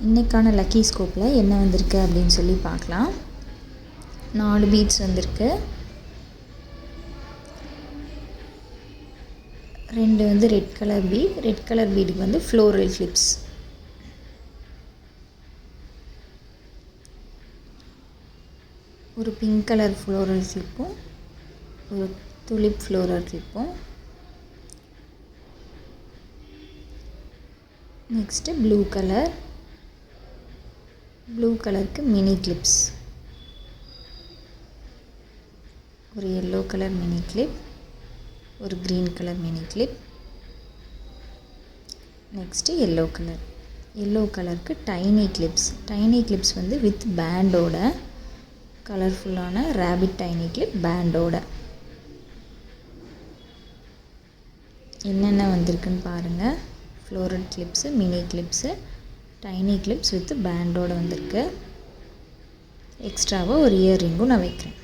இன்றைக்கான லக்கி ஸ்கோப்பில் என்ன வந்திருக்கு அப்படின்னு சொல்லி பார்க்கலாம். 4 பீட்ஸ் வந்திருக்கு. 2 வந்து red colour bead. Red colour பீடுக்கு வந்து ஃப்ளோரல் கிளிப்ஸ். ஒரு பிங்க் கலர் ஃப்ளோரல் கிளிப்பும் ஒரு துலிப் ஃப்ளோரல் கிளிப்பும். நெக்ஸ்ட்டு ப்ளூ கலருக்கு மினி கிளிப்ஸ். ஒரு எல்லோ கலர் மினி கிளிப், ஒரு green colour mini clip. Next yellow கலருக்கு டைனி கிளிப்ஸ் வந்து வித் பேண்டோட, கலர்ஃபுல்லான ரேபிட் டைனி கிளிப் பேண்டோட. என்னென்ன வந்திருக்குன்னு பாருங்கள். Floral clips, mini clips, tiny clips with பேண்டோடு வந்திருக்கு. எக்ஸ்ட்ராவாக ஒரு இயர் ரிங்கும் நான் வைக்கிறேன்.